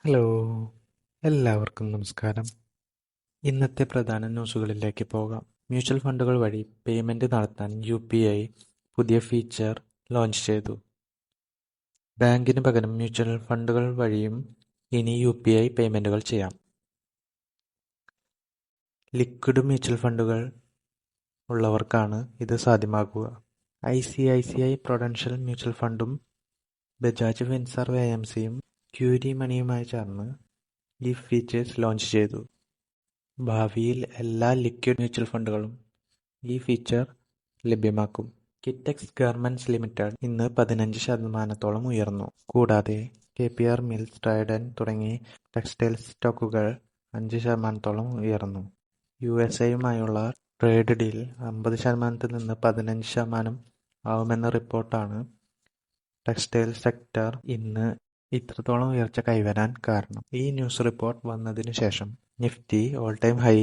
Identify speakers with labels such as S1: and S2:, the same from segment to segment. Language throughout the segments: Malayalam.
S1: ഹലോ, എല്ലാവർക്കും നമസ്കാരം. ഇന്നത്തെ പ്രധാന ന്യൂസുകളിലേക്ക് പോകാം. മ്യൂച്വൽ ഫണ്ടുകൾ വഴി പേയ്മെന്റ് നടത്താൻ UPI പുതിയ ഫീച്ചർ ലോഞ്ച് ചെയ്തു. ബാങ്കിന് പകരം മ്യൂച്വൽ ഫണ്ടുകൾ വഴിയും ഇനി UPI പേയ്മെന്റുകൾ ചെയ്യാം. ലിക്വിഡ് മ്യൂച്വൽ ഫണ്ടുകൾ ഉള്ളവർക്കാണ് ഇത് സാധ്യമാകുക. ICICI പ്രൊഡൻഷ്യൽ മ്യൂച്വൽ ഫണ്ടും ബജാജ് ഫിൻസർവ് AMCയും ക്യൂരി മണിയുമായി ചേർന്ന് ഈ ഫീച്ചേഴ്സ് ലോഞ്ച് ചെയ്തു. ഭാവിയിൽ എല്ലാ ലിക്വിഡ് മ്യൂച്വൽ ഫണ്ടുകളും ഈ ഫീച്ചർ ലഭ്യമാക്കും. കിറ്റെക്സ് ഗാർമെന്റ്സ് ലിമിറ്റഡ് ഇന്ന് 15% ഉയർന്നു. കൂടാതെ KPR മിൽസ്, ട്രൈഡന്റ് തുടങ്ങി ടെക്സ്റ്റൈൽസ് സ്റ്റോക്കുകൾ 5% ഉയർന്നു. USA-യുമായുള്ള ട്രേഡ് ഡീൽ 50% നിന്ന് 15% ആവുമെന്ന റിപ്പോർട്ടാണ് ടെക്സ്റ്റൈൽ സെക്ടർ ഇന്ന് ഇത്രത്തോളം ഉയർച്ച കൈവരാൻ കാരണം. ഈ ന്യൂസ് റിപ്പോർട്ട് വന്നതിനു ശേഷം നിഫ്റ്റി ഓൾ ടൈം ഹൈ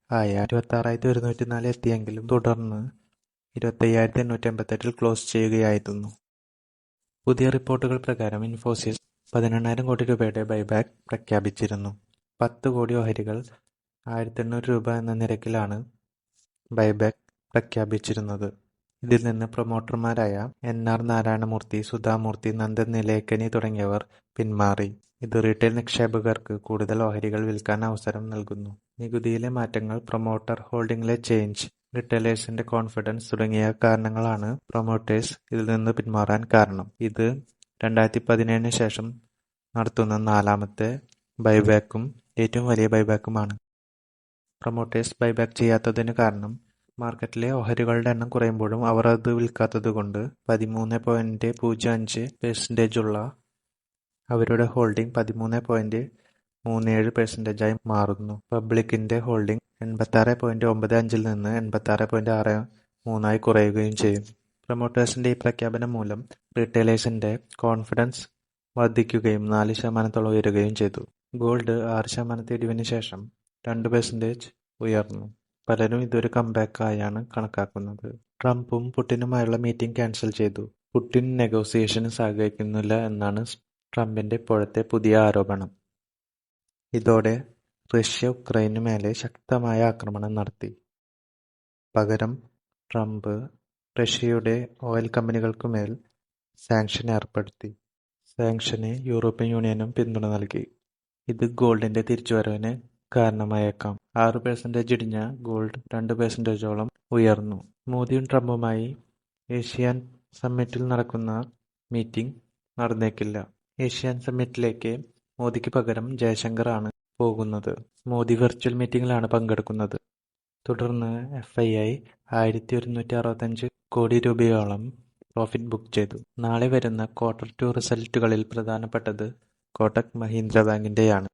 S1: ആയ 26,104 എത്തിയെങ്കിലും തുടർന്ന് 25,888 ക്ലോസ് ചെയ്യുകയായിരുന്നു. പുതിയ റിപ്പോർട്ടുകൾ പ്രകാരം ഇൻഫോസിസ് 18,000 കോടി രൂപയുടെ ബൈബാക്ക് പ്രഖ്യാപിച്ചിരുന്നു. 10 കോടി ഓഹരികൾ 1,800 രൂപ എന്ന നിരക്കിലാണ് ബൈബാക്ക് പ്രഖ്യാപിച്ചിരുന്നത്. ഇതിൽ നിന്ന് പ്രൊമോട്ടർമാരായ NR നാരായണമൂർത്തി, സുധാമൂർത്തി, നന്ദൻ നിലേക്കനി തുടങ്ങിയവർ പിന്മാറി. ഇത് റീട്ടെയിൽ നിക്ഷേപകർക്ക് കൂടുതൽ ഓഹരികൾ വിൽക്കാൻ അവസരം നൽകുന്നു. നികുതിയിലെ മാറ്റങ്ങൾ, പ്രൊമോട്ടർ ഹോൾഡിംഗിലെ ചേഞ്ച്, റിട്ടെയിലേഴ്സിന്റെ കോൺഫിഡൻസ് തുടങ്ങിയ കാരണങ്ങളാണ് പ്രൊമോട്ടേഴ്സ് ഇതിൽ നിന്ന് പിന്മാറാൻ കാരണം. ഇത് 2017 ശേഷം നടത്തുന്ന 4ാമത്തെ ബൈബാക്കും ഏറ്റവും വലിയ ബൈബാക്കുമാണ്. പ്രൊമോട്ടേഴ്സ് ബൈബാക്ക് ചെയ്യാത്തതിനു കാരണം മാർക്കറ്റിലെ ഓഹരികളുടെ എണ്ണം കുറയുമ്പോഴും അവർ അത് വിൽക്കാത്തതുകൊണ്ട് 13.05% ഉള്ള അവരുടെ ഹോൾഡിംഗ് 13.37% മാറുന്നു. പബ്ലിക്കിന്റെ ഹോൾഡിംഗ് 86.95 നിന്ന് 86.63 കുറയുകയും ചെയ്യും. പ്രൊമോട്ടേഴ്സിന്റെ ഈ പ്രഖ്യാപനം മൂലം റീട്ടെയിലേഴ്സിന്റെ കോൺഫിഡൻസ് വർദ്ധിക്കുകയും 4% ഉയരുകയും ചെയ്തു. ഗോൾഡ് 6% ഇടിവിന് ശേഷം 2% ഉയർന്നു. പലരും ഇതൊരു കംബാക്ക് ആയാണ് കണക്കാക്കുന്നത്. ട്രംപും പുടിനുമായുള്ള മീറ്റിംഗ് ക്യാൻസൽ ചെയ്തു. പുടിൻ നെഗോസിയേഷന് സഹകരിക്കുന്നില്ല എന്നാണ് ട്രംപിന്റെ ഇപ്പോഴത്തെ പുതിയ ആരോപണം. ഇതോടെ റഷ്യ ഉക്രൈനു മേലെ ശക്തമായ ആക്രമണം നടത്തി. പകരം ട്രംപ് റഷ്യയുടെ ഓയിൽ കമ്പനികൾക്കുമേൽ സാങ്ഷൻ ഏർപ്പെടുത്തി. സാങ്ഷന് യൂറോപ്യൻ യൂണിയനും പിന്തുണ നൽകി. ഇത് ഗോൾഡിന്റെ തിരിച്ചുവരവിന് കാരണമായേക്കാം. 6% ഇടിഞ്ഞ ഗോൾഡ് 2%ഓളം ഉയർന്നു. മോദിയും ട്രംപുമായി ഏഷ്യാൻ സമ്മിറ്റിൽ നടക്കുന്ന മീറ്റിംഗ് നടന്നേക്കില്ല. ഏഷ്യാൻ സമ്മിറ്റിലേക്ക് മോദിക്ക് പകരം ജയശങ്കർ ആണ് പോകുന്നത്. മോദി വെർച്വൽ മീറ്റിംഗിലാണ് പങ്കെടുക്കുന്നത്. തുടർന്ന് FII 1,165 കോടി രൂപയോളം പ്രോഫിറ്റ് ബുക്ക് ചെയ്തു. നാളെ വരുന്ന Q2 റിസൾട്ടുകളിൽ പ്രധാനപ്പെട്ടത് കോട്ടക് മഹീന്ദ്ര ബാങ്കിന്റെയാണ്.